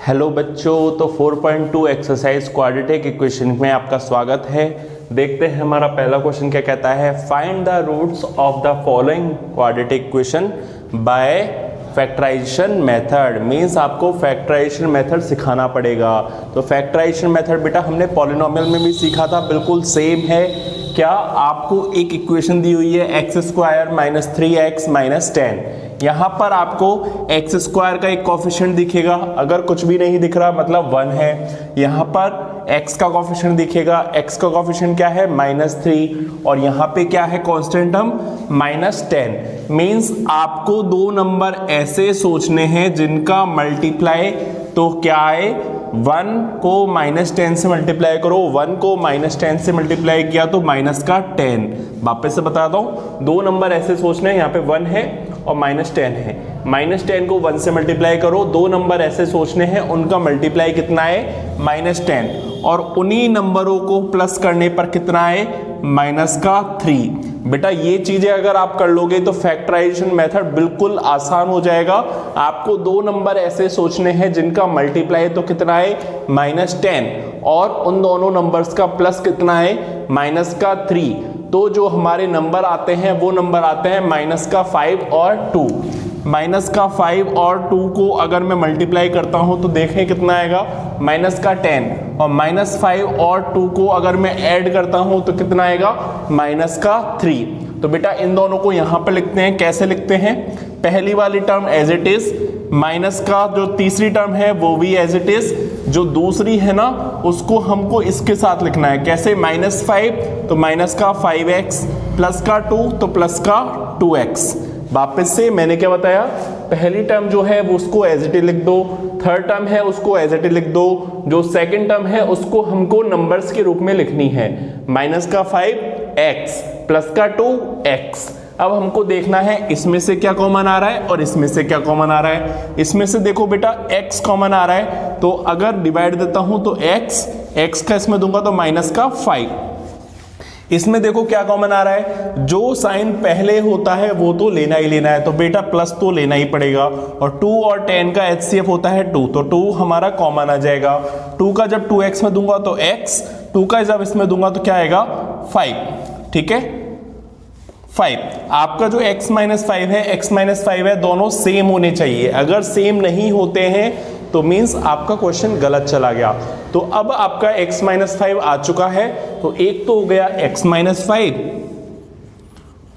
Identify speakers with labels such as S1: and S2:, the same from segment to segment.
S1: Hello बच्चों, तो 4.2 exercise quadratic equation में आपका स्वागत है। देखते हैं हमारा पहला क्वेश्चन क्या कहता है। Find the roots of the following quadratic equation by factorisation method. Means आपको फैक्टराइजेशन मेथड सिखाना पड़ेगा। तो फैक्टराइजेशन मेथड बेटा हमने पॉलिनोमियल में भी सीखा था, बिल्कुल सेम है। क्या आपको एक इक्वेशन दी हुई है x square minus 3x minus 10। यहाँ पर आपको एक्स स्क्वायर का एक कॉफिशिएंट दिखेगा, अगर कुछ भी नहीं दिख रहा मतलब 1 है। यहाँ पर x का कॉफिशिएंट दिखेगा, x का कॉफिशिएंट क्या है -3, और यहाँ पे क्या है कांस्टेंट टर्म -10। मीन्स आपको दो नंबर ऐसे सोचने हैं जिनका मल्टीप्लाई तो क्या है 1 को -10 से मल्टीप्लाई करो, 1 को -10 से मल्टीप्लाई किया तो माइनस का 10। वापस से बताता हूँ, दो नंबर ऐसे सोचने हैं, यहाँ पे 1 है और -10 है। -10 को 1 से मल्टीप्लाई करो, दो नंबर ऐसे सोचने हैं उनका मल्टीप्लाई कितना है -10, और उन्हीं नंबरों को प्लस करने पर कितना है -3। बेटा ये चीजें अगर आप कर लोगे तो फैक्टराइजेशन मेथड बिल्कुल आसान हो जाएगा। आपको दो नंबर ऐसे सोचने हैं जिनका मल्टीप्लाई तो कितना है -10, और उन दोनों नंबर्स का प्लस कितना है -3। तो जो हमारे नंबर आते हैं वो नंबर आते हैं -5 और 2। -5 और 2 को अगर मैं मल्टीप्लाई करता हूं तो देखें कितना आएगा -10, और -5 और 2 को अगर मैं ऐड करता हूं तो कितना आएगा -3। तो बेटा इन दोनों को यहां पर लिखते हैं। कैसे लिखते हैं? पहली वाली term as it is, minus का जो तीसरी टर्म है वो भी एज इट इज, जो दूसरी है ना उसको हमको इसके साथ लिखना है। कैसे? -5 तो -5x, प्लस का 2 तो प्लस का 2x। वापस से मैंने क्या बताया, पहली टर्म जो है वो उसको एज इट इज लिख दो, थर्ड टर्म है उसको एज इट इज लिख दो, जो सेकंड टर्म है उसको हमको नंबर्स के रूप में लिखनी है। -5x प्लस का 2x। अब हमको देखना है इसमें से क्या कॉमन आ रहा है और इसमें से क्या कॉमन आ रहा है। इसमें से देखो बेटा x कॉमन आ रहा है, तो अगर डिवाइड देता हूं तो x का इसमें दूंगा तो -5। इसमें देखो क्या कॉमन आ रहा है, जो साइन पहले होता है वो तो लेना ही लेना है, तो बेटा प्लस तो लेना ही पड़ेगा। और 2 और 10 का HCF होता है 2, तो 2 हमारा कॉमन आ जाएगा। 2 का जब 2x में दूंगा तो x, 2 का जब इसमें दूंगा तो क्या आएगा 5। ठीक है, 5। आपका जो x -5 है, x -5 है, दोनों सेम होने चाहिए। अगर सेम नहीं होते हैं तो मीन्स आपका क्वेश्चन गलत चला गया। तो अब आपका x -5 आ चुका है, तो एक तो हो गया x -5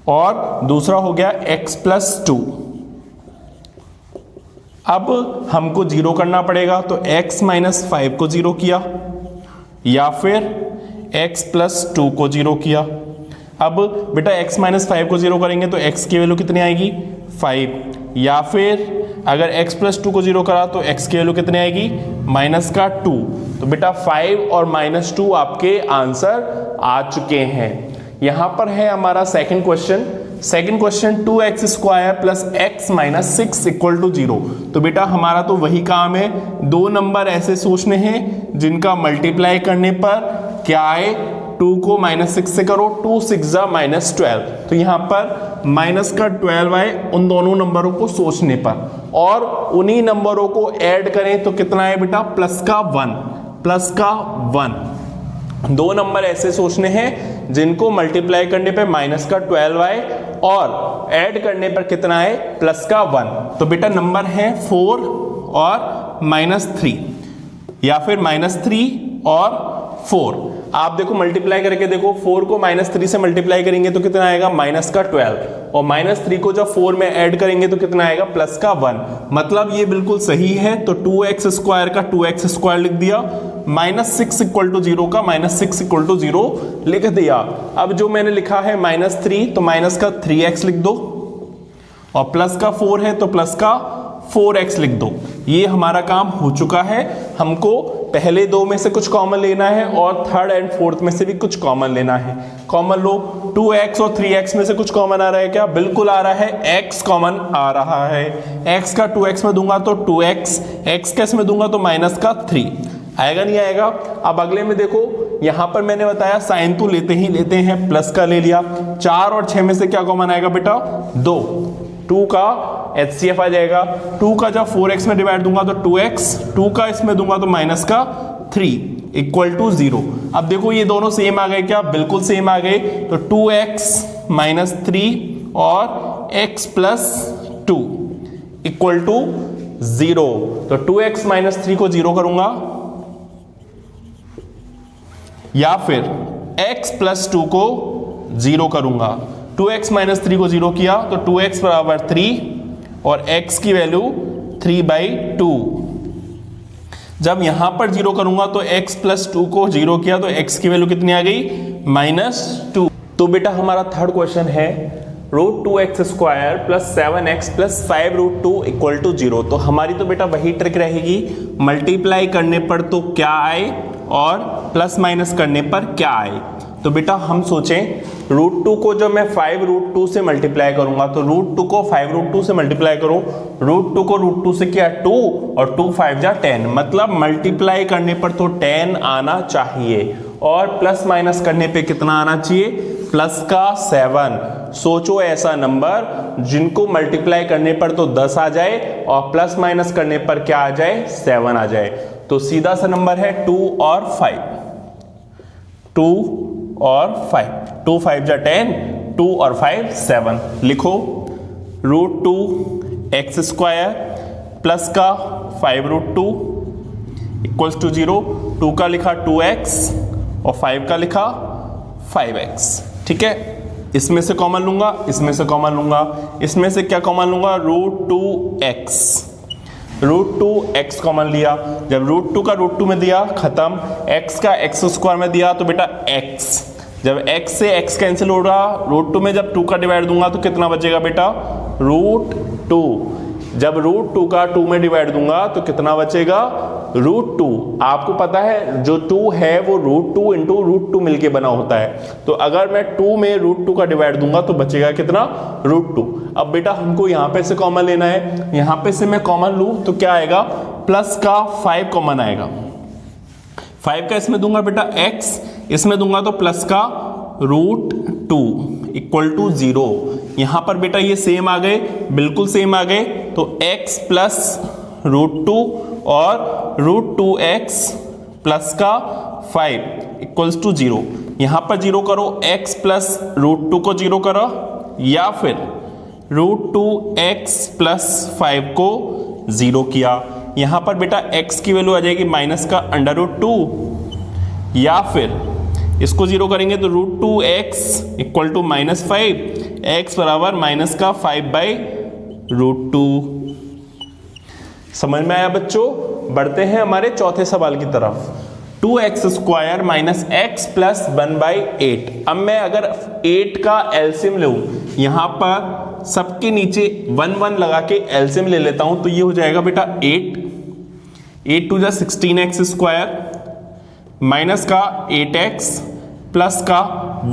S1: और दूसरा हो गया x + 2। अब हमको 0 करना पड़ेगा, तो x -5 को 0 किया, या फिर x + 2 को 0 किया। अब बेटा x -5 को 0 करेंगे तो x की वैल्यू कितनी आएगी 5, या फिर अगर x + 2 को 0 करा तो x की वैल्यू कितनी आएगी -2। तो बेटा 5 और -2 आपके आंसर आ चुके हैं। यहां पर है हमारा second question. Second question 2x² + x - 6 = 0। तो बेटा हमारा तो वही काम है, दो नंबर ऐसे सोचने हैं जिनका मल्टीप्लाई करने पर क्या आए, 2 को -6 से करो, 2 6 -12, तो यहाँ पर -12 आए उन दोनों नंबरों को सोचने पर, और उन्हीं नंबरों को ऐड करें तो कितना है बेटा +1। दो नंबर ऐसे सोचने हैं जिनको मल्टीप्लाई करने पे -12 आए और ऐड करने पर कितना है +1। तो बेटा नंबर है 4 और -3, या फिर -3 और 4। आप देखो मल्टीप्लाई करके देखो, 4 को -3 से मल्टीप्लाई करेंगे तो कितना आएगा -12, और -3 को जब 4 में ऐड करेंगे तो कितना आएगा +1। मतलब ये बिल्कुल सही है। तो 2x² का 2x² लिख दिया, -6 = 0 का -6 = 0 लिख दिया। अब जो मैंने लिखा है -3 तो -3x लिख दो, और प्लस का 4 है तो +4x लिख दो। ये हमारा काम हो चुका है। हमको पहले दो में से कुछ कॉमन लेना है और थर्ड एंड फोर्थ में से भी कुछ कॉमन लेना है। कॉमन लो, 2x और 3x में से कुछ कॉमन आ रहा है क्या? बिल्कुल आ रहा है, x कॉमन आ रहा है। x का 2x में दूंगा तो 2x, x का इसमें दूंगा तो -3 आएगा, नहीं आएगा? अब अगले में देखो, यहां पर मैंने बताया साइन तो लेते हैं, प्लस का ले लिया। 4 और 6 में से क्या कॉमन आएगा बेटा? 2 का HCF आ जाएगा। 2 का जब 4x में डिवाइड दूंगा तो 2x, 2 का इसमें दूंगा तो माइनस का 3 इक्वल टू 0। अब देखो ये दोनों सेम आ गए क्या? बिल्कुल सेम आ गए। तो 2x माइनस 3 और x प्लस 2 इक्वल टू 0। तो 2x माइनस 3 को 0 करूंगा, या फिर x प्लस 2 को 0 करूंगा। 2x माइनस 3 को 0 किया तो 2x बराबर 3 और x की वैल्यू 3/2। जब यहां पर 0 करूंगा तो x प्लस 2 को 0 किया तो x की वैल्यू कितनी आ गई? -2। तो बेटा हमारा थर्ड क्वेश्चन है √2x² plus 7x plus 5√2 equal to 0। तो हमारी तो बेटा वही ट्रिक रहेगी, मल्टीप्लाई करने पर तो क्या आए और प्लस माइनस करने पर क्या आए। तो बेटा हम सोचें √2 को जब मैं 5√2 से मल्टीप्लाई करूंगा तो √2 को 5√2 से मल्टीप्लाई करो, √2 को √2 से क्या 2 और 2 5 जा 10, मतलब मल्टीप्लाई करने पर तो 10 आना चाहिए और प्लस माइनस करने पे कितना आना चाहिए? प्लस का 7। सोचो ऐसा नंबर जिनको मल्टीप्लाई करने पर तो 10 आ जाए और प्लस माइनस करने पर क्या आ जाए? 7 आ जाए। तो सीधा सा नंबर है 2 और 5, 2 और 5, 2 5 जा 10, 2 और 5 7। लिखो √2x² प्लस का 5√2 इक्वल्स टू 0। 2 का लिखा 2x और 5 का लिखा 5x। ठीक है, इसमें से कॉमन लूंगा, इसमें से कॉमन लूंगा, इसमें से क्या कॉमन लूंगा? √2x कॉमन लिया। जब √2 का √2 में दिया खत्म, x का x² में दिया तो बेटा x। जब x से x कैंसिल हो रहा, √2 में जब 2 का डिवाइड दूंगा तो कितना बचेगा बेटा? √2। जब √2 का 2 में डिवाइड दूंगा तो कितना बचेगा? √2। आपको पता है जो 2 है वो √2 इंटू √2 मिलके बना होता है। तो अगर मैं 2 में √2 का डिवाइड दूंगा तो बचेगा कितना? √2। अब बेटा हमको यहां पे से कॉमन लेना है, यहां पे से मैं कॉमन लूं तो क्या आएगा? प्लस का 5 कॉमन आएगा। 5 का इसमें दूंगा बेटा x, इसमें दूंगा तो प्लस का √2 इक्वल टू 0। यहां पर बेटा ये सेम आ गए, बिल्कुल सेम आ गए। तो x प्लस √2 और √2x प्लस का 5 इक्वल्स टू 0। यहां पर 0 करो, x प्लस √2 को 0 करो, या फिर √2x प्लस 5 को 0 किया। यहां पर बेटा x की वैल्यू आ जाएगी माइनस का √2, या फिर इसको 0 करेंगे तो √2x इक्वल टू -5, x बराबर माइनस का 5/√2। समझ में आया बच्चों? बढ़ते हैं हमारे चौथे सवाल की तरफ। 2x² minus x plus 1/8। अब मैं अगर 8 का एलसीएम लूं, यहां पर सबके नीचे 1 1 लगा के एलसीएम ले लेता हूं तो ये हो जाएगा बेटा 8 2 जा 16x² माइनस का 8x प्लस का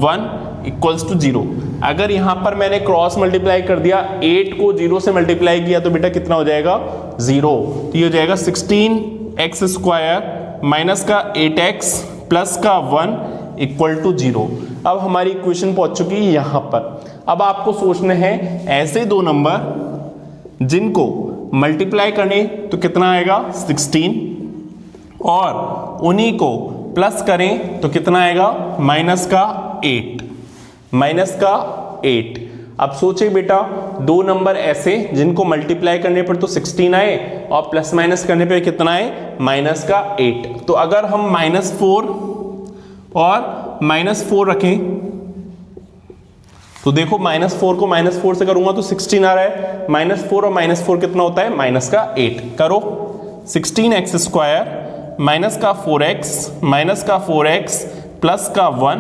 S1: 1 इक्वल्स टू 0। अगर यहां पर मैंने क्रॉस मल्टीप्लाई कर दिया, 8 को 0 से मल्टीप्लाई किया तो बेटा कितना हो जाएगा? 0। तो ये हो जाएगा 16x² माइनस का 8x प्लस का 1 इक्वल टू 0। अब हमारी इक्वेशन पहुंच चुकी है यहां पर। अब आपको सोचना है ऐसे दो नंबर जिनको मल्टीप्लाई करने तो कितना आएगा? 16, और उन्हीं को प्लस करें तो कितना आएगा? माइनस का 8, माइनस का 8। अब सोचे बेटा दो नंबर ऐसे जिनको मल्टीप्लाई करने पर तो 16 आए और प्लस माइनस करने पर कितना आए? माइनस का 8। तो अगर हम -4 और -4 रखें तो देखो -4 को -4 से करूंगा तो 16 आ रहा है, -4 और -4 कितना होता है? माइनस का 8। करो 16x² माइनस का 4x माइनस का 4x प्लस का 1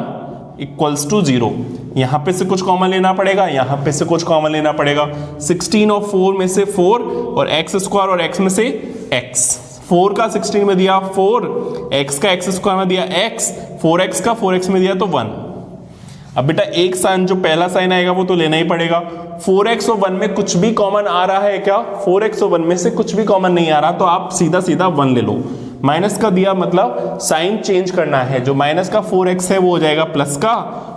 S1: इक्वल्स टू 0। यहां पे से कुछ कॉमन लेना पड़ेगा, यहां पे से कुछ कॉमन लेना पड़ेगा। 16 और 4 में से 4 और x² और x में से x। 4 का 16 में दिया 4, x का x² में दिया x, 4x का 4x में दिया तो 1। अब बेटा एक साइन जो पहला साइन आएगा वो तो लेना ही पड़ेगा। 4x और 1 में कुछ भी कॉमन आ रहा है क्या? 4x और 1 में से कुछ भी कॉमन नहीं आ रहा तो आप सीधा सीधा 1 ले लो। माइनस का दिया मतलब साइन चेंज करना है, जो माइनस का 4x है वो हो जाएगा प्लस का,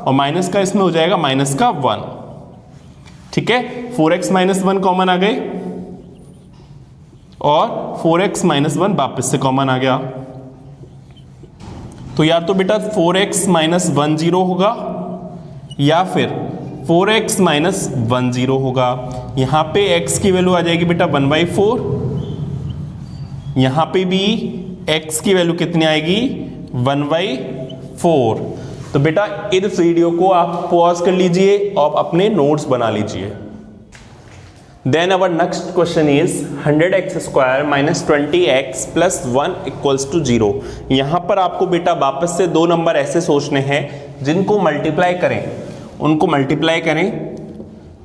S1: और माइनस का इसमें हो जाएगा माइनस का 1। ठीक है, 4x - 1 कॉमन आ गए, और 4x माइनस 1 वापस से कॉमन आ गया। तो या तो बेटा 4x माइनस 1 0 होगा या फिर 4x माइनस 1 0 होगा। यहां पे x की वैल्यू आ जाएगी बेटा 1/4, यहां पे भी x की वैल्यू कितनी आएगी 1/4। तो बेटा इस वीडियो को आप पॉज कर लीजिए और अपने नोट्स बना लीजिए। Then our next question is 100x square minus 20x plus 1 equals to 0। यहां पर आपको बेटा वापस से दो नंबर ऐसे सोचने हैं जिनको मल्टीप्लाई करें, उनको मल्टीप्लाई करें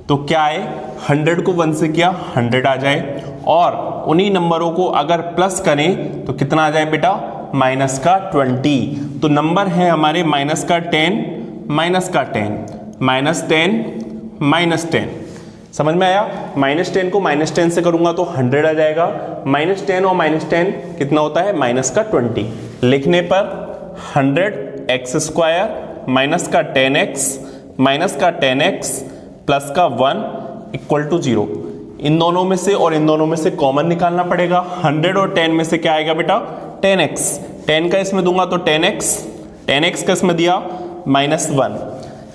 S1: तो क्या आए, 100 को 1 से किया 100 आ जाए, और उन्हीं नंबरों को अगर प्लस करें तो कितना आ जाए बेटा माइनस का 20। तो नंबर है हमारे माइनस का 10, माइनस का 10, माइनस 10, माइनस 10। समझ में आया? माइनस 10 को माइनस 10 से करूंगा तो 100 आ जाएगा। माइनस 10 और माइनस 10 कितना होता है माइनस का 20। लिखने पर 100x स्क्वायर माइनस का 10x माइनस का 10x प्लस का 1 इक्वल टू 0। इन दोनों में से और इन दोनों में से कॉमन निकालना पड़ेगा। 100 और 10 में से क्या आएगा बेटा 10x, 10 का इसमें दूंगा तो 10x, 10x का इसमें दिया माइनस 1,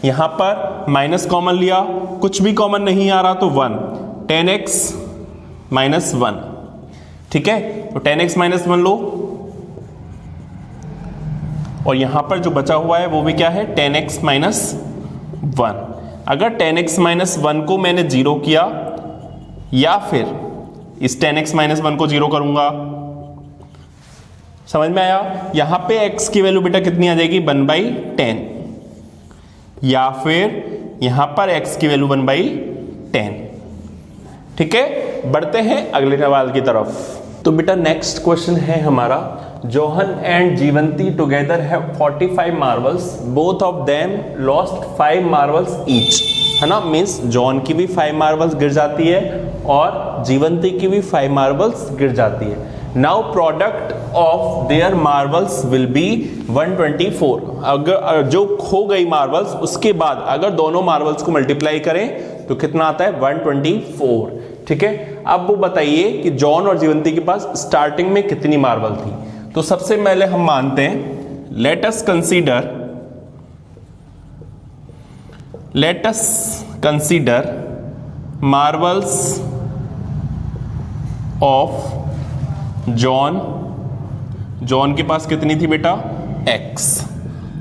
S1: यहां पर माइनस कॉमन लिया, कुछ भी कॉमन नहीं आ रहा तो 1, 10x माइनस 1। ठीक है, तो 10x माइनस 1 लो, और यहां पर जो बचा हुआ है वो भी क्या है 10x माइनस 1। अगर 10x माइनस 1 को मैंने 0 किया या फिर इस 10x माइनस 1 को 0 करूंगा, समझ में आया? यहां पे x की वैल्यू बेटा कितनी आ जाएगी 1/10, या फिर यहां पर x की वैल्यू 1/10। ठीक है, बढ़ते हैं अगले सवाल की तरफ। तो बेटा नेक्स्ट क्वेश्चन है हमारा, Johan and Jeevanti together have 45 marbles, both of them lost 5 marbles each, है ना। मीन्स जॉन की भी 5 मार्बल्स गिर जाती है और जीवंती की भी 5 मार्बल्स गिर जाती है। Now product of their marbles will be 124। अगर जो खो गई मार्बल्स उसके बाद अगर दोनों मार्बल्स को मल्टीप्लाई करें तो कितना आता है 124। ठीक है, अब वो बताइए कि जॉन और जीवंती के पास स्टार्टिंग में कितनी मार्बल थी। तो सबसे पहले हम मानते हैं, let us consider marbles of John के पास कितनी थी बेटा x।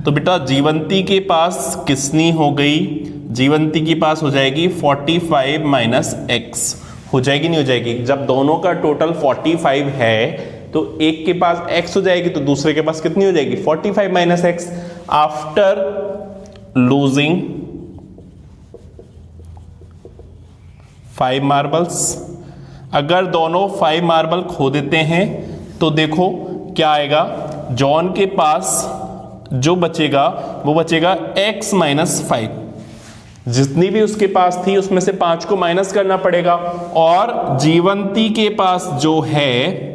S1: तो बेटा जीवंती के पास कितनी हो गई, जीवंती के पास हो जाएगी 45 माइनस x। हो जाएगी नहीं हो जाएगी? जब दोनों का टोटल 45 है तो एक के पास x हो जाएगी तो दूसरे के पास कितनी हो जाएगी 45 minus x। After losing 5 marbles, अगर दोनों 5 मार्बल खो देते हैं तो देखो क्या आएगा, जॉन के पास जो बचेगा वो बचेगा x माइनस 5। जितनी भी उसके पास थी उसमें से 5 को माइनस करना पड़ेगा, और जीवंती के पास जो है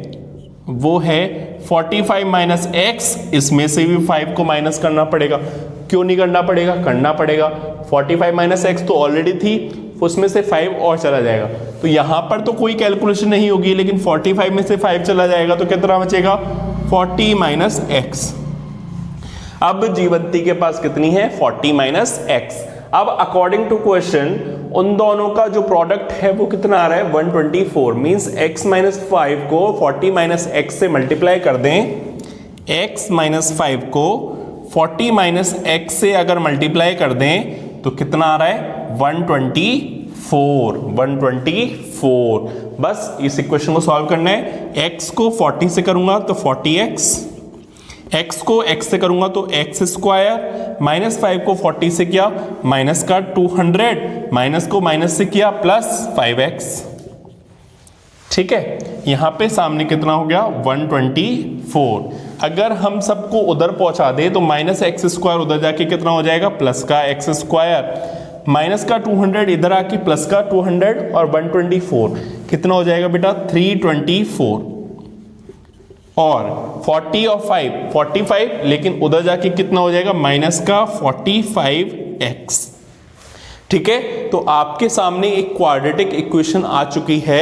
S1: वो है 45 माइनस x, इसमें से भी 5 को माइनस करना पड़ेगा। क्यों नहीं करना पड़ेगा? करना पड़ेगा। 45 माइनस x तो ऑलरेडी थी, उसमें से 5 और चला जाएगा, तो यहां पर तो कोई कैलकुलेशन नहीं होगी, लेकिन 45 में से 5 चला जाएगा तो कितना बचेगा 40 माइनस x। अब जीवंती के पास कितनी है 40 माइनस x। अब अकॉर्डिंग टू क्वेश्चन उन दोनों का जो प्रोडक्ट है वो कितना आ रहा है 124। मींस x माइनस 5 को 40 माइनस x से मल्टीप्लाई कर दें, x माइनस 5 को 40 माइनस x से अगर मल्टीप्लाई कर दें तो कितना आ रहा है 124। बस इस इक्वेशन को सॉल्व करना है। x को 40 से करूंगा तो 40x, x को x से करूंगा तो x स्क्वायर, माइनस 5 को 40 से किया माइनस का 200, माइनस को माइनस से किया प्लस 5x। ठीक है, यहां पे सामने कितना हो गया 124। अगर हम सबको उधर पहुंचा दे तो माइनस एक्स स्क्वायर उधर जाके कितना हो जाएगा प्लस का एक्स स्क्वायर, माइनस का 200 इधर आके प्लस का 200 और 124 कितना हो जाएगा बेटा 324। और 40 और 5 45, लेकिन उधर जाके कितना हो जाएगा माइनस का 45x। ठीक है, तो आपके सामने एक क्वाड्रेटिक इक्वेशन आ चुकी है,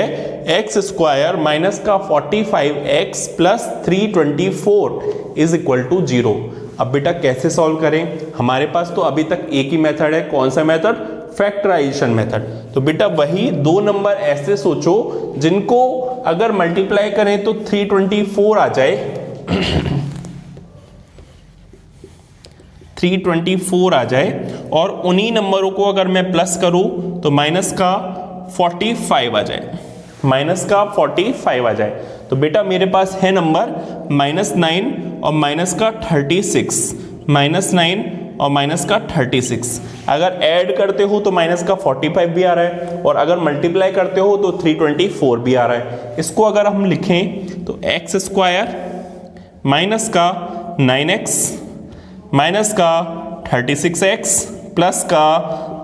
S1: एक्स स्क्वायर माइनस का 45x plus 324 is equal to 0। अब बेटा कैसे सॉल्व करें, हमारे पास तो अभी तक एक ही मेथड है, कौन सा मेथड, फैक्टराइजेशन मेथड। तो बेटा वही दो नंबर ऐसे सोचो जिनको अगर मल्टीप्लाई करें तो 324 आ जाए 324 आ जाए, और उन्हीं नंबरों को अगर मैं प्लस करूं तो माइनस का 45 आ जाए, माइनस का 45 आ जाए। तो बेटा मेरे पास है नंबर -9 और माइनस का 36, -9 और माइनस का 36। अगर ऐड करते हो तो माइनस का 45 भी आ रहा है, और अगर मल्टीप्लाई करते हो तो 324 भी आ रहा है। इसको अगर हम लिखें तो एक्स स्क्वायर माइनस का 9x माइनस का 36x प्लस का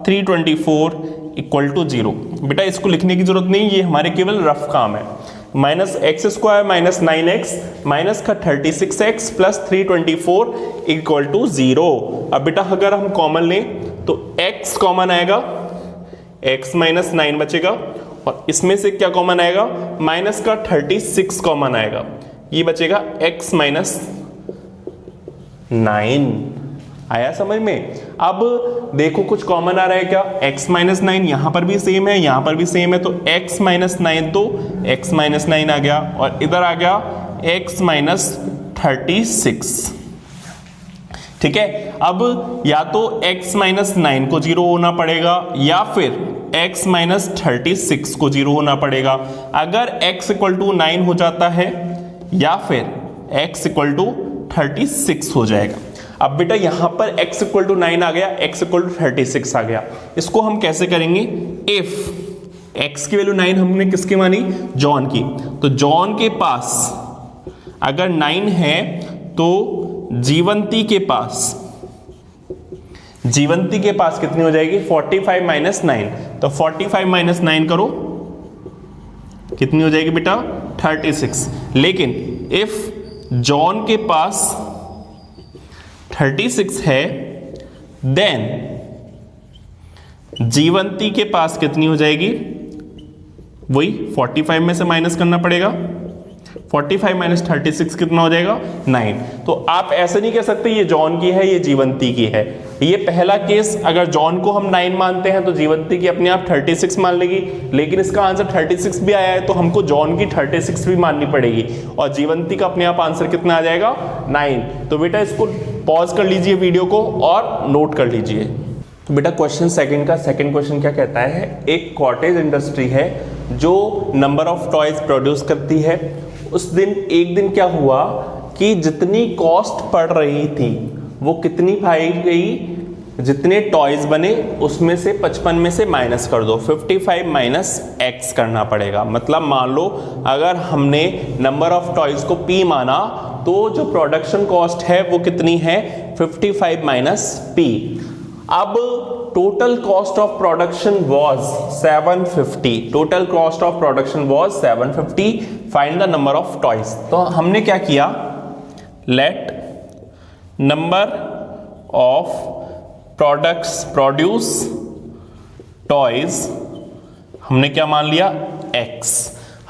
S1: 324 इक्वल टू 0। बेटा इसको लिखने की जरूरत नहीं, ये हमारे केवल रफ काम है। Minus x square minus 9x minus का 36x प्लस 324 इक्वल टू 0। अब बेटा अगर हम कॉमन लें तो x कॉमन आएगा, x माइनस 9 बचेगा, और इसमें से क्या कॉमन आएगा, माइनस का 36 कॉमन आएगा, ये बचेगा x माइनस 9। आया समझ में। अब देखो कुछ कॉमन आ रहा है क्या, x माइनस 9 यहां पर भी सेम है, यहां पर भी सेम है, तो x माइनस 9 तो x माइनस 9 आ गया, और इधर आ गया x माइनस 36। ठीक है, अब या तो x माइनस 9 को 0 होना पड़ेगा, या फिर x माइनस 36 को 0 होना पड़ेगा। अगर x इक्वल टू 9 हो जाता है, या फिर x इक्वल टू 36 हो जाएगा। अब बेटा यहां पर x इक्वल टू 9 आ गया, x इक्वल टू 36 आ गया। इसको हम कैसे करेंगे, इफ x की वैल्यू 9 हमने किसकी मानी, जॉन की, तो जॉन के पास अगर 9 है तो जीवंती के पास कितनी हो जाएगी, 45 माइनस 9। तो 45 माइनस 9 करो, कितनी हो जाएगी बेटा, 36। लेकिन इफ जॉन के पास 36 है, देन जीवंती के पास कितनी हो जाएगी, वही 45 में से माइनस करना पड़ेगा, 45 माइनस 36 कितना हो जाएगा, 9। तो आप ऐसे नहीं कह सकते ये जॉन की है ये जीवंती की है। ये पहला केस अगर जॉन को हम 9 मानते हैं तो जीवंती की अपने आप 36 मान लेगी, लेकिन इसका आंसर 36 भी आया है तो हमको जॉन की 36 भी माननी पड़ेगी, और जीवंती का अपने आप आंसर कितना आ जाएगा, 9। तो बेटा इसको पॉज कर लीजिए वीडियो को और नोट कर लीजिए। तो बेटा क्वेश्चन सेकंड का सेकंड क्वेश्चन क्या कहता है, एक कॉटेज इंडस्ट्री है जो नंबर ऑफ टॉयज प्रोड्यूस करती है। उस दिन एक दिन क्या हुआ कि जितनी कॉस्ट पड़ रही थी वो कितनी पाई गई, जितने टॉयज बने उसमें से 55 में से माइनस कर दो, 55 माइनस x करना पड़ेगा। मतलब मान लो अगर हमने नंबर ऑफ टॉयज को p माना तो जो प्रोडक्शन कॉस्ट है वो कितनी है, 55 माइनस p। अब total cost of production was 750, total cost of production was 750, find the number of toys. तो हमने क्या किया, let number of produce toys हमने क्या मान लिया, x।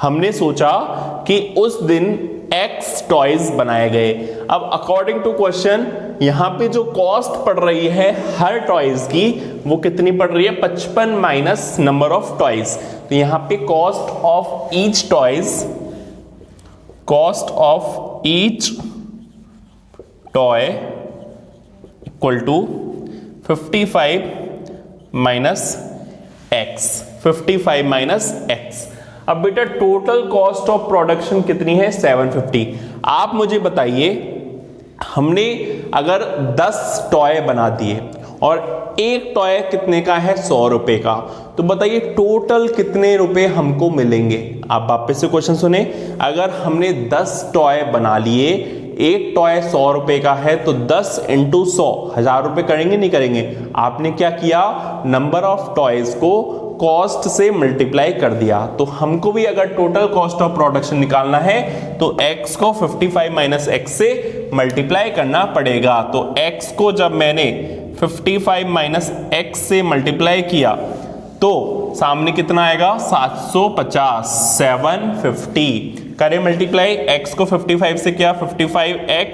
S1: हमने सोचा कि उस दिन x टॉयज बनाए गए। अब अकॉर्डिंग टू क्वेश्चन यहां पे जो कॉस्ट पड़ रही है हर टॉयज की वो कितनी पड़ रही है, 55 माइनस नंबर ऑफ टॉयज। तो यहां पे cost of each toys, cost of each toy equal to 55 minus x, 55 minus x। अब बेटा टोटल कॉस्ट ऑफ प्रोडक्शन कितनी है, 750। आप मुझे बताइए, हमने अगर 10 टॉय बना दिए और एक टॉय कितने का है, 100 रुपए का, तो बताइए टोटल कितने रुपए हमको मिलेंगे। आप वापस से क्वेश्चन सुने, अगर हमने 10 टॉय बना लिए, एक टॉय 100 रुपए का है तो 10 इंटू 100 1000 रुपए करेंगे, नहीं करेंगे। आपने क्या किया, नंबर ऑफ टॉयज को कॉस्ट से मल्टीप्लाई कर दिया। तो हमको भी अगर टोटल कॉस्ट ऑफ प्रोडक्शन निकालना है तो x को 55 माइनस x से मल्टीप्लाई करना पड़ेगा। तो x को जब मैंने 55 माइनस x से मल्टीप्लाई किया तो सामने कितना आएगा 750, 750 करें मल्टीप्लाई, x को 55 से किया 55x,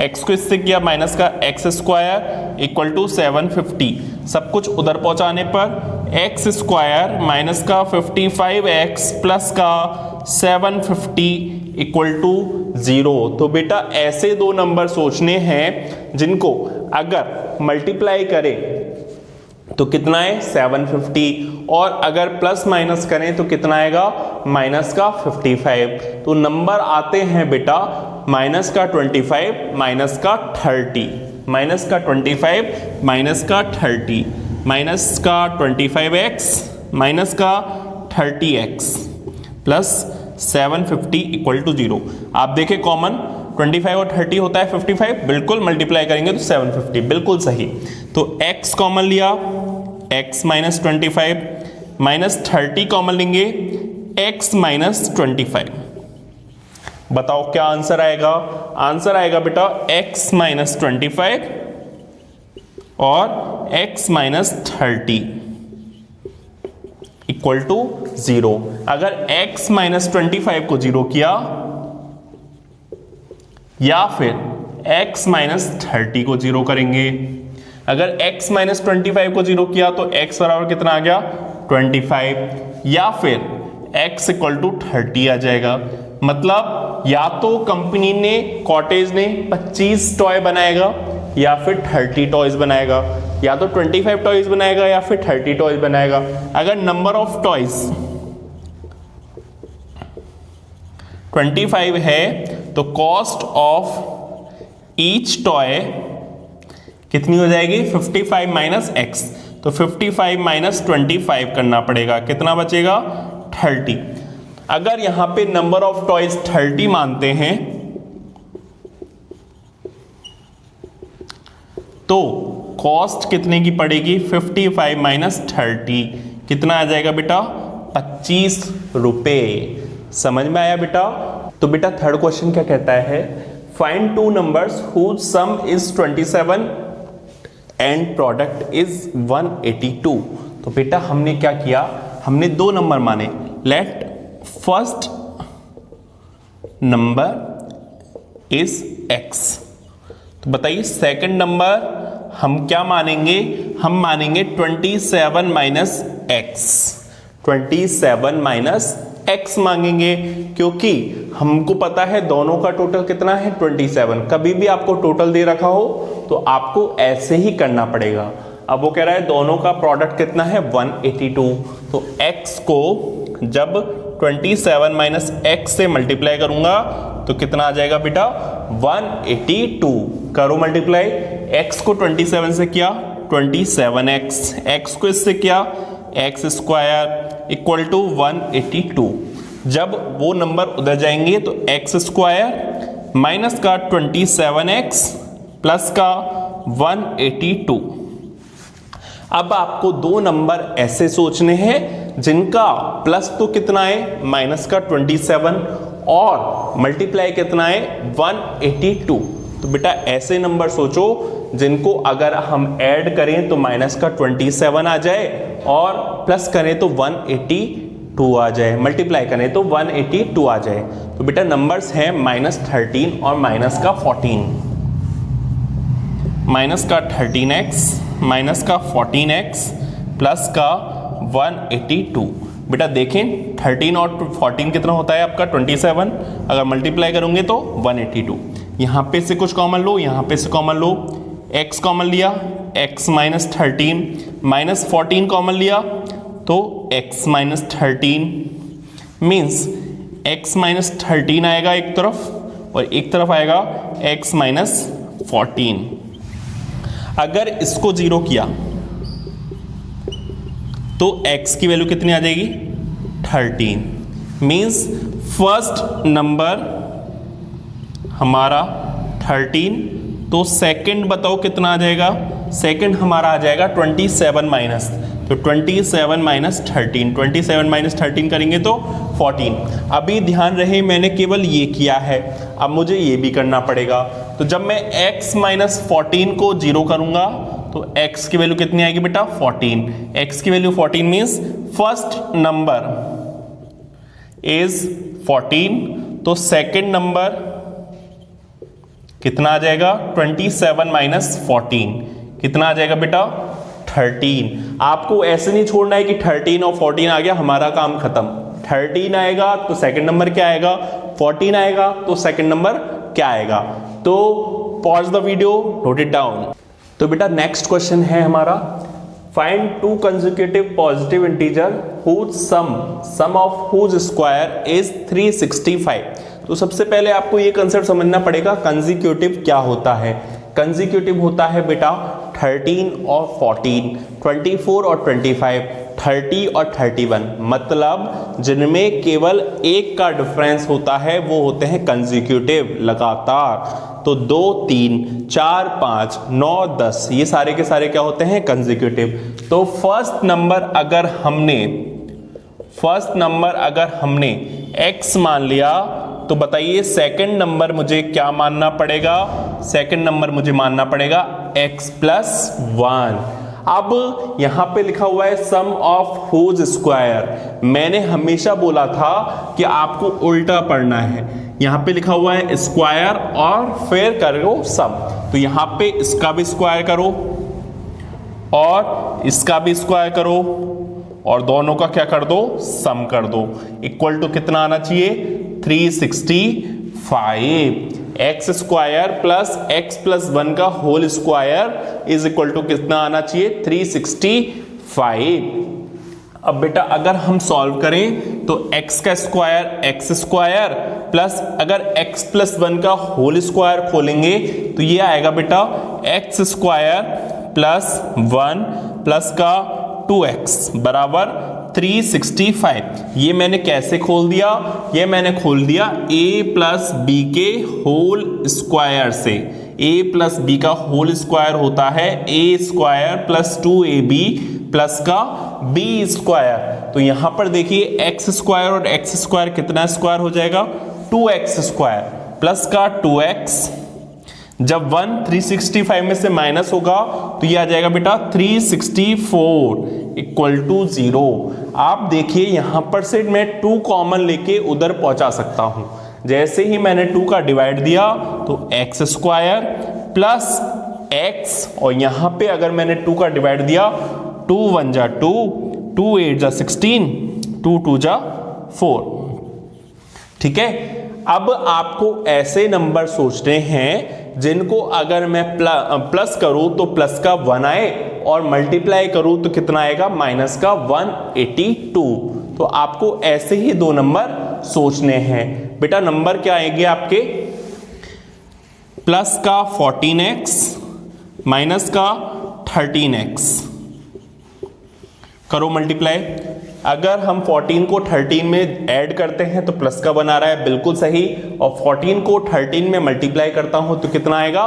S1: x को इससे किया माइनस का x स्क्वायर इक्वल टू 750, सब कुछ उधर पहुंचाने पर x स्क्वायर माइनस का 55x प्लस का 750 इक्वल टू 0। तो बेटा ऐसे दो नंबर सोचने हैं जिनको अगर मल्टीप्लाई करें तो कितना है 750 और अगर प्लस माइनस करें तो कितना आएगा माइनस का 55। तो नंबर आते हैं बेटा माइनस का 25 माइनस का 30, माइनस का 25 माइनस का 30, माइनस का 25x माइनस का 30x प्लस 750 इक्वल टू 0। आप देखें कॉमन 25 और 30 होता है 55, बिल्कुल मल्टीप्लाई करेंगे तो 750, बिल्कुल सही। तो x कॉमन लिया, x माइनस 25 माइनस 30 कॉमन लेंगे, x माइनस 25। बताओ क्या आंसर आएगा? आंसर आएगा बेटा x माइनस 25 और x माइनस 30 इक्वल टू 0। अगर x माइनस 25 को 0 किया या फिर x माइनस 30 को 0 करेंगे, अगर x माइनस 25 को 0 किया तो x बराबर कितना आ गया 25, या फिर x इक्वल टू 30 आ जाएगा। मतलब या तो कंपनी ने कॉटेज ने 25 टॉय बनाएगा या फिर 30 टॉयज बनाएगा, या तो 25 टॉयज बनाएगा या फिर 30 टॉयज बनाएगा। अगर नंबर ऑफ टॉयज 25 है तो कॉस्ट ऑफ ईच टॉय कितनी हो जाएगी 55 माइनस x। तो 55 माइनस 25 करना पड़ेगा, कितना बचेगा 30। अगर यहां पे नंबर ऑफ टॉयज 30 मानते हैं तो कॉस्ट कितने की पड़ेगी 55 माइनस 30, कितना आ जाएगा बेटा 25 रुपए। समझ में आया बेटा? तो बेटा थर्ड क्वेश्चन क्या कहता है, find two numbers whose sum is 27 and product is 182। तो बेटा हमने क्या किया, हमने दो नंबर माने, let first number is x। तो बताइए सेकंड नंबर हम क्या मानेंगे, हम मानेंगे 27 माइनस x, 27 माइनस x मांगेंगे, क्योंकि हमको पता है दोनों का टोटल कितना है 27। कभी भी आपको टोटल दे रखा हो तो आपको ऐसे ही करना पड़ेगा। अब वो कह रहा है दोनों का प्रोडक्ट कितना है 182, तो x को जब 27 माइनस x से मल्टीप्लाई करूंगा तो कितना आ जाएगा बेटा 182। करो मल्टीप्लाई, x को 27 से किया 27x, x को इससे किया x स्क्वायर इक्वल टू 182। जब वो नंबर उधर जाएंगे तो x स्क्वायर माइनस का 27x प्लस का 182। अब आपको दो नंबर ऐसे सोचने हैं जिनका प्लस तो कितना है माइनस का 27 और मल्टीप्लाई कितना है 182। तो बेटा ऐसे नंबर सोचो जिनको अगर हम ऐड करें तो माइनस का 27 आ जाए और प्लस करें तो 182 आ जाए, मल्टीप्लाई करें तो 182 आ जाए। तो बेटा नंबर्स हैं माइनस 13 और माइनस का 14, माइनस का 13x माइनस का 14x प्लस का 182। बेटा देखें 13 और 14 कितना होता है आपका 27, अगर मल्टीप्लाई करोगे तो 182। यहाँ पे से कुछ कॉमन लो, यहाँ पे से कॉमन लो, x कॉमन लिया x माइनस 13 माइनस 14 कॉमन लिया तो x minus 13 means x minus 13 आएगा एक तरफ और एक तरफ आएगा x माइनस 14। अगर इसको 0 किया तो x की वैल्यू कितनी आ जाएगी 13, मीन्स फर्स्ट नंबर हमारा 13, तो सेकंड बताओ कितना आ जाएगा, सेकंड हमारा आ जाएगा 27 माइनस, तो 27 माइनस 13, 27 माइनस 13 करेंगे तो 14। अभी ध्यान रहे मैंने केवल ये किया है, अब मुझे ये भी करना पड़ेगा। तो जब मैं x माइनस 14 को 0 करूंगा तो x की वैल्यू कितनी आएगी बेटा 14। x की value 14 means first number is 14, तो सेकेंड नंबर कितना आ जाएगा 27 माइनस 14, कितना आ जाएगा बेटा 13। आपको ऐसे नहीं छोड़ना है कि 13 और 14 आ गया हमारा काम खत्म। 13 आएगा तो सेकंड नंबर क्या आएगा, 14 आएगा तो सेकंड नंबर क्या आएगा। तो pause the video, note it down. तो बेटा नेक्स्ट क्वेश्चन है हमारा, find two consecutive positive integer whose sum of whose square is 365। तो सबसे पहले आपको ये कंसेप्ट समझना पड़ेगा कंसेक्यूटिव क्या होता है। कंसेक्यूटिव होता है बेटा 13 और 14, 24 और 25, 30 और 31, मतलब जिनमें केवल एक का डिफरेंस होता है वो होते हैं कंसेक्यूटिव, लगातार। तो 2, 3, 4, 5, 9, 10 ये सारे के सारे क्या होते हैं कंसेक्यूटिव। तो फर्स्ट नंबर अगर हमने x मान लिया तो बताइए सेकंड नंबर मुझे क्या मानना पड़ेगा, सेकंड नंबर मुझे मानना पड़ेगा x प्लस 1। अब यहां पे लिखा हुआ है सम ऑफ हुज स्क्वायर। मैंने हमेशा बोला था कि आपको उल्टा पढ़ना है। यहां पे लिखा हुआ है स्क्वायर और फिर करो सम, तो यहां पे इसका भी स्क्वायर करो और इसका भी स्क्वायर करो और दोनों का क्या कर दो, सम कर दो। इक्वल टू कितना आना चाहिए 365। X square plus X plus 1 का whole square is equal to कितना आना चाहिए 365। अब बेटा अगर हम सॉल्व करें तो x का स्क्वायर एक्स स्क्वायर प्लस अगर x प्लस 1 का होल स्क्वायर खोलेंगे तो ये आएगा बेटा एक्स स्क्वायर प्लस 1 प्लस का 2x बराबर 365। ये मैंने कैसे खोल दिया, ये मैंने खोल दिया a प्लस बी के होल स्क्वायर से। a प्लस बी का होल स्क्वायर होता है a square plus 2ab plus का b स्क्वायर। तो यहां पर देखिए एक्स स्क्वायर और एक्स स्क्वायर कितना स्क्वायर हो जाएगा 2x स्क्वायर प्लस का 2x। जब 1 365 में से माइनस होगा तो ये आ जाएगा बेटा 364 इक्वल टू 0। आप देखिए यहां पर से मैं 2 कॉमन लेके उधर पहुंचा सकता हूं। जैसे ही मैंने 2 का डिवाइड दिया तो एक्स स्क्वायर प्लस एक्स, और यहां पे अगर मैंने 2 का डिवाइड दिया 2 1 जा 2, 2 8 जा 16, 2 2 जा 4। ठीक है, अब आपको ऐसे नंबर सोचने हैं जिनको अगर मैं प्लस करूं तो प्लस का 1 आए और मल्टीप्लाई करूं तो कितना आएगा माइनस का 182। तो आपको ऐसे ही 2 नंबर सोचने हैं। बेटा नंबर क्या आएंगे आपके, प्लस का 14x माइनस का 13x, करो मल्टीप्लाई। अगर हम 14 को 13 में ऐड करते हैं तो प्लस का 1 आ रहा है, बिल्कुल सही। और 14 को 13 में मल्टीप्लाई करता हूं तो कितना आएगा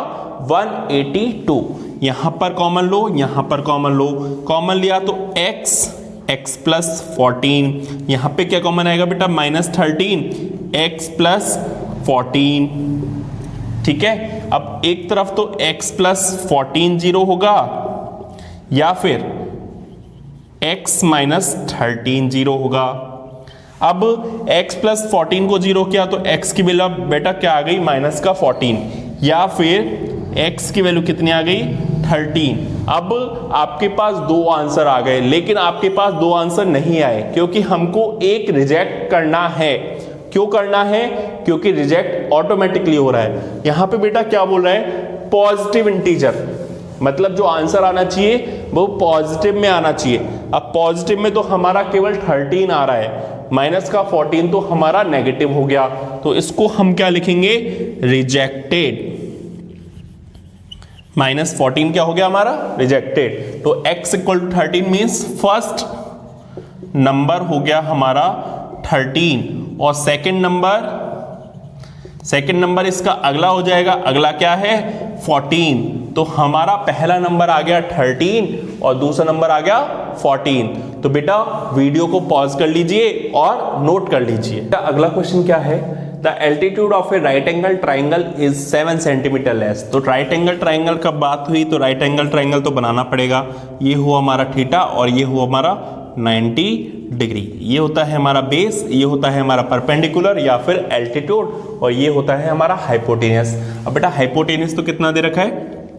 S1: 182। यहां पर कॉमन लो, यहां पर कॉमन लो, कॉमन लिया तो x प्लस 14, यहां पे क्या कॉमन आएगा बेटा माइनस 13 x प्लस 14। ठीक है, अब एक तरफ तो x प्लस 14 0 होगा या फिर x माइनस 13 0 होगा। अब x प्लस 14 को 0 किया तो x की वैल्यू बेटा क्या आ गई माइनस का 14, या फिर x की वैल्यू कितनी आ गई 13। अब आपके पास 2 आंसर आ गए, लेकिन आपके पास 2 आंसर नहीं आए क्योंकि हमको एक रिजेक्ट करना है। क्यों करना है, क्योंकि रिजेक्ट ऑटोमेटिकली हो रहा है। यहां पे बेटा क्या बोल रहा है पॉजिटिव इंटीजर, मतलब जो आंसर आना चाहिए वो पॉजिटिव में आना चाहिए। अब पॉजिटिव में तो हमारा केवल 13 आ रहा है, माइनस का 14 तो हमारा नेगेटिव हो गया। तो इसको हम क्या लिखेंगे रिजेक्टेड। माइनस 14 क्या हो गया हमारा रिजेक्टेड। तो x equal to 13 means first number हो गया हमारा 13 और सेकंड नंबर इसका अगला हो जाएगा, अगला क्या है 14। तो हमारा पहला नंबर आ गया 13 और दूसरा नंबर आ गया 14। तो बेटा वीडियो को पॉज कर लीजिए और नोट कर लीजिए। अगला क्वेश्चन क्या है, the altitude of A right angle triangle is 7 centimetre less. तो राइट एंगल ट्राइंगल का बात हुई तो राइट एंगल ट्राइंगल तो बनाना पड़ेगा। ये हुआ हमारा थीटा और ये हुआ हमारा 90 डिग्री। ये होता है हमारा बेस, ये होता है हमारा परपेंडिकुलर या फिर एल्टीट्यूड, और ये होता है हमारा हाइपोटेनियस। अब बेटा हाइपोटेनियस तो कितना दे रखा है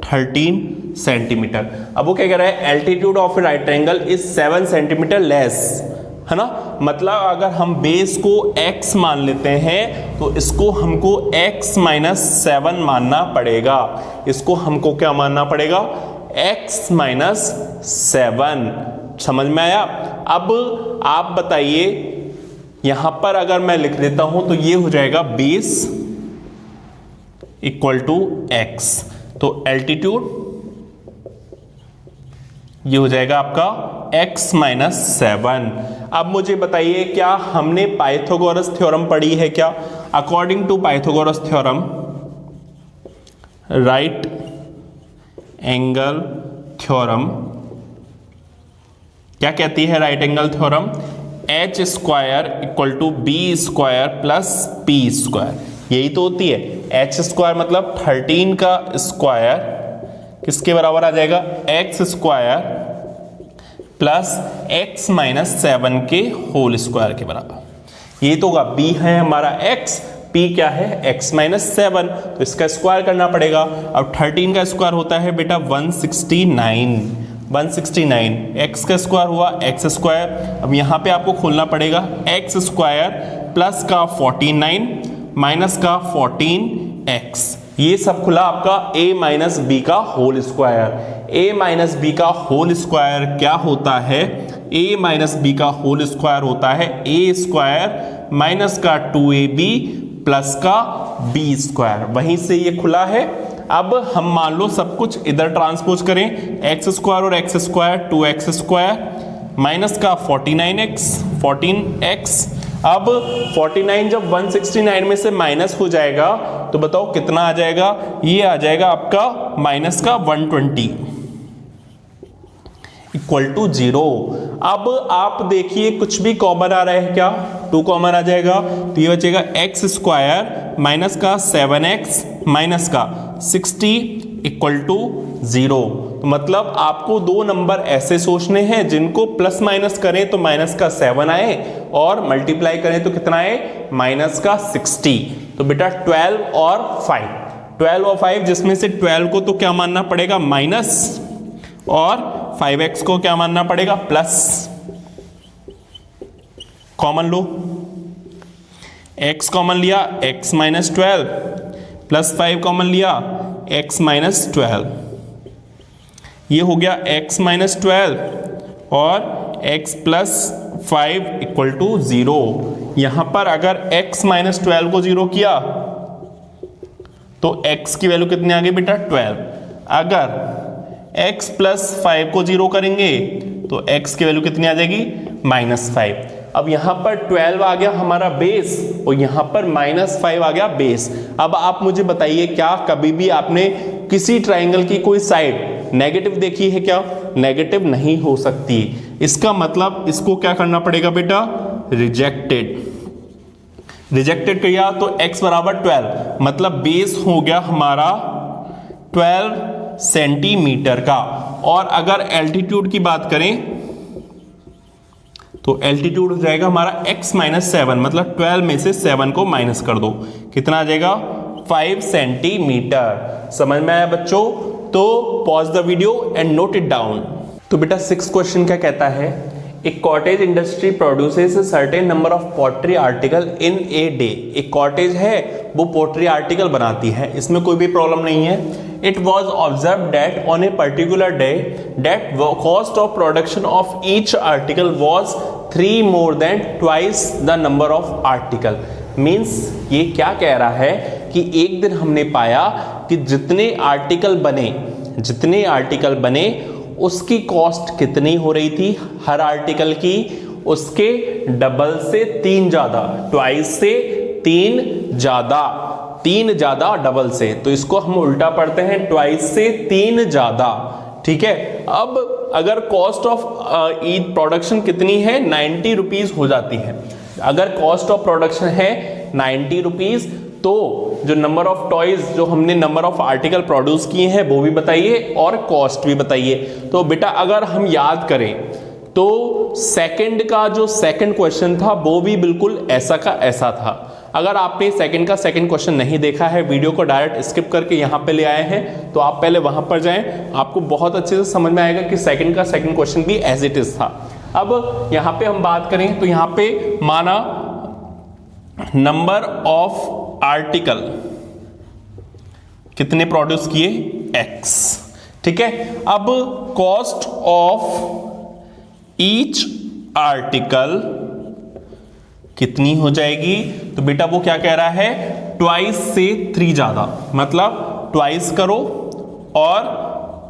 S1: 13 सेंटीमीटर। अब वो क्या कह रहा है, altitude of A right triangle is 7 centimetre less, है ना। मतलब अगर हम बेस को x मान लेते हैं तो इसको हमको x माइनस 7 मानना पड़ेगा। इसको हमको क्या मानना पड़ेगा, x माइनस 7। समझ में आया। अब आप बताइए, यहां पर अगर मैं लिख देता हूं तो ये हो जाएगा बेस इक्वल टू x, तो एल्टीट्यूड ये हो जाएगा आपका x माइनस 7। अब मुझे बताइए, क्या हमने पाइथागोरस थ्योरम पढ़ी है क्या? According to Pythagoras theorem, right angle theorem क्या कहती है? Right angle theorem h square equal to B square plus P square, यही तो होती है। h स्क्वायर मतलब 13 का स्क्वायर किसके बराबर आ जाएगा, x square plus x minus 7 के होल स्क्वायर के बराबर। ये तो होगा, b है हमारा x, p क्या है x माइनस 7, तो इसका स्क्वायर करना पड़ेगा। अब 13 का स्क्वायर होता है बेटा 169, 169 x का स्क्वायर हुआ x स्क्वायर। अब यहाँ पे आपको खोलना पड़ेगा x स्क्वायर प्लस का 49 माइनस का 14x, ये सब खुला आपका a माइनस बी का whole square. a minus B का होल स्क्वायर क्या होता है, a माइनस बी का होल स्क्वायर होता है a स्क्वायर माइनस का 2ab प्लस का b स्क्वायर, वहीं से ये खुला है। अब हम मान लो सब कुछ इधर ट्रांसपोज करें, x स्क्वायर और x square 2x square minus का 14x। अब 49 जब 169 में से माइनस हो जाएगा तो बताओ कितना आ जाएगा, ये आ जाएगा आपका माइनस का 120 इक्वल टू 0। अब आप देखिए कुछ भी कॉमन आ रहा है क्या, 2 कॉमन आ जाएगा तो ये बचेगा x स्क्वायर माइनस का 7x माइनस का 60 इक्वल टू 0। तो मतलब आपको 2 नंबर ऐसे सोचने हैं जिनको प्लस माइनस करें तो माइनस का 7 आए और मल्टीप्लाई करें तो कितना आए, माइनस का 60। तो बेटा 12 और 5, 12 और 5 जिसमें से 12 को तो क्या मानना पड़ेगा माइनस, और 5x को क्या मानना पड़ेगा प्लस। कॉमन लो, x कॉमन लिया x माइनस 12 प्लस 5 कॉमन लिया x माइनस 12, ये हो गया x माइनस 12 और x प्लस 5 इक्वल टू 0। यहां पर अगर x माइनस 12 को 0 किया तो x की वैल्यू कितनी आ गई बेटा 12। अगर x प्लस 5 को 0 करेंगे तो x की वैल्यू कितनी आ जाएगी माइनस 5। अब यहां पर 12 आ गया हमारा बेस और यहां पर माइनस 5 आ गया बेस। अब आप मुझे बताइए, क्या कभी भी आपने किसी ट्राइंगल की कोई साइड नेगेटिव देखी है क्या? नेगेटिव नहीं हो सकती। इसका मतलब इसको क्या करना पड़ेगा बेटा, रिजेक्टेड। रिजेक्टेड किया तो x बराबर 12, मतलब बेस हो गया हमारा 12 सेंटीमीटर का। और अगर एल्टीट्यूड की बात करें तो एल्टीट्यूड हो जाएगा हमारा x माइनस 7, मतलब 12 में से 7 को माइनस कर दो, कितना आ जाएगा 5 सेंटीमीटर। समझ में आया बच्चों? तो pause the video and note it down. तो बेटा 6 क्वेश्चन क्या कहता है, एक cottage industry produces a certain number of pottery article in a day. एक कॉटेज है वो पोट्री आर्टिकल बनाती है, इसमें कोई भी प्रॉब्लम नहीं है। It was observe that on a particular day that cost of production of each article was 3 more than twice the number of article। Means ये क्या कह रहा है कि एक दिन हमने पाया कि जितने आर्टिकल बने उसकी कॉस्ट कितनी हो रही थी हर आर्टिकल की, उसके डबल से 3 ज्यादा, ट्वाइस से 3 ज्यादा, 3 ज्यादा डबल से। तो इसको हम उल्टा पढ़ते हैं, ट्वाइस से 3 ज्यादा। ठीक है। अब अगर कॉस्ट ऑफ ईच प्रोडक्शन कितनी है 90 रुपीज हो जाती है। अगर कॉस्ट ऑफ प्रोडक्शन है 90 रुपीज। तो जो नंबर ऑफ टॉयज, जो हमने नंबर ऑफ आर्टिकल प्रोड्यूस किए हैं वो भी बताइए और कॉस्ट भी बताइए। तो बेटा अगर हम याद करें तो सेकंड का जो सेकंड क्वेश्चन था वो भी बिल्कुल ऐसा का ऐसा था। अगर आपने सेकंड का सेकंड क्वेश्चन नहीं देखा है, वीडियो को डायरेक्ट स्किप करके यहाँ पे ले आए हैं, तो आप पहले वहां पर जाएं, आपको बहुत अच्छे से समझ में आएगा कि सेकंड का सेकंड क्वेश्चन भी एज इट इज था। अब यहाँ पे हम बात करें तो यहाँ पे माना नंबर ऑफ आर्टिकल कितने प्रोड्यूस किए, x, ठीक है। अब कॉस्ट ऑफ ईच आर्टिकल कितनी हो जाएगी, तो बेटा वो क्या कह रहा है, ट्वाइस से 3 ज्यादा, मतलब ट्वाइस करो और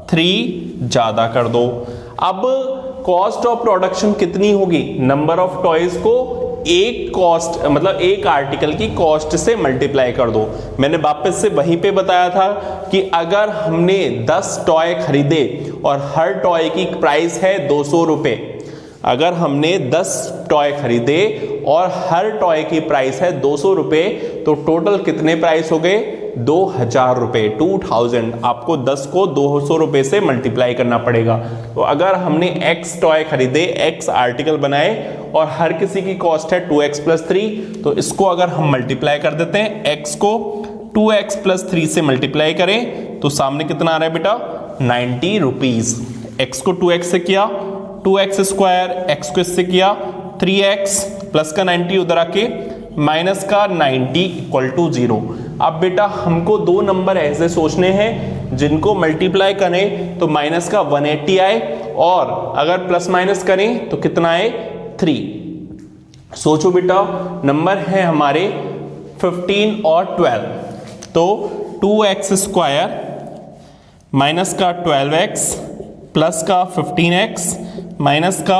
S1: 3 ज्यादा कर दो। अब कॉस्ट ऑफ प्रोडक्शन कितनी होगी, नंबर ऑफ टॉयज को एक कॉस्ट मतलब एक आर्टिकल की कॉस्ट से मल्टीप्लाई कर दो। मैंने वापस से वहीं पे बताया था कि अगर हमने 10 टॉय खरीदे और हर टॉय की प्राइस है 200 रुपए, अगर हमने 10 टॉय खरीदे और हर टॉय की प्राइस है 200 रुपए, तो टोटल कितने प्राइस हो गए, 2000 रुपए, 2000। आपको 10 को 200 रुपए से मल्टीप्लाई करना पड़ेगा। तो अगर हमने x टॉय खरीदे, x आर्टिकल बनाए और हर किसी की कॉस्ट है 2x + 3, तो इसको अगर हम मल्टीप्लाई कर देते हैं, x को 2x + 3 से मल्टीप्लाई करें तो सामने कितना आ रहा है बेटा, 90 रुपीज। x को 2x से किया 2x स्क्वायर, x को इससे किया 3x प्लस का 90 उधर आके माइनस का 90 = 0। अब बेटा हमको दो नंबर ऐसे सोचने हैं जिनको मल्टीप्लाई करें तो माइनस का 180 आए और अगर प्लस माइनस करें तो कितना आए, 3। सोचो बेटा नंबर है हमारे 15 और 12, तो 2x स्क्वायर माइनस का 12x प्लस का 15x माइनस का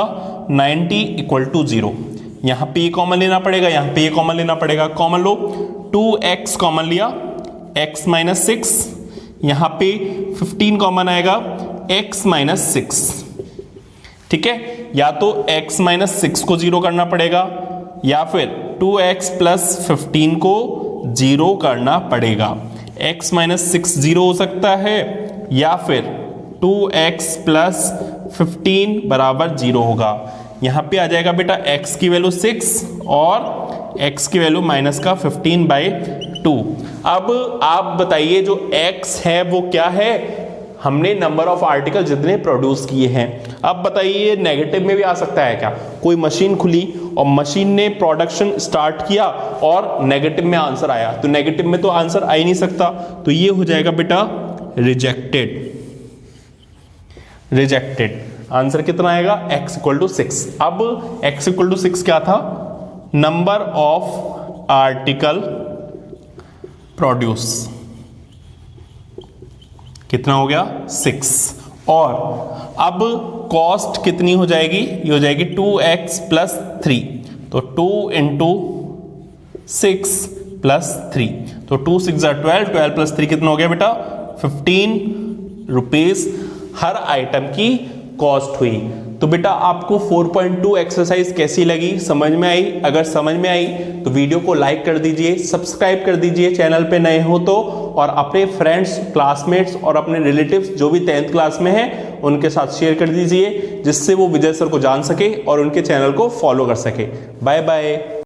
S1: 90 = 0। यहां पे ये कॉमन लेना पड़ेगा, यहां पे ये कॉमन लेना पड़ेगा, कॉमन लो, 2x कॉमन लिया, x - 6, यहां पे 15 कॉमन आएगा, x - 6, ठीक है। या तो x - 6 को 0 करना पड़ेगा या फिर 2x + 15 को 0 करना पड़ेगा। x - 6 0 हो सकता है या फिर 2x + 15 = 0 होगा। यहां पे आ जाएगा बेटा x की वैल्यू 6 और x की वैल्यू -15/2। अब आप बताइए जो x है वो क्या है, हमने नंबर ऑफ आर्टिकल जितने प्रोड्यूस किए हैं। अब बताइए नेगेटिव में भी आ सकता है क्या, कोई मशीन खुली और मशीन ने प्रोडक्शन स्टार्ट किया और नेगेटिव में आंसर आया, तो नेगेटिव में तो आंसर आ ही नहीं सकता, तो ये हो जाएगा बेटा रिजेक्टेड। रिजेक्टेड आंसर कितना आएगा, x = 6। अब x = 6 क्या था, नंबर ऑफ आर्टिकल प्रोड्यूस कितना हो गया, 6। और अब कॉस्ट कितनी हो जाएगी, ये हो जाएगी 2x + 3, तो 2 × 6 + 3, तो 2 × 6 = 12, 12 + 3 कितना हो गया बेटा, 15 रुपीज हर आइटम की कॉस्ट हुई। तो बेटा आपको 4.2 एक्सरसाइज कैसी लगी, समझ में आई? अगर समझ में आई तो वीडियो को लाइक कर दीजिए, सब्सक्राइब कर दीजिए चैनल पे नए हो तो, और अपने फ्रेंड्स, क्लासमेट्स और अपने रिलेटिव्स जो भी 10th क्लास में हैं उनके साथ शेयर कर दीजिए, जिससे वो विजय सर को जान सके और उनके चैनल को फॉलो कर सके। Bye bye.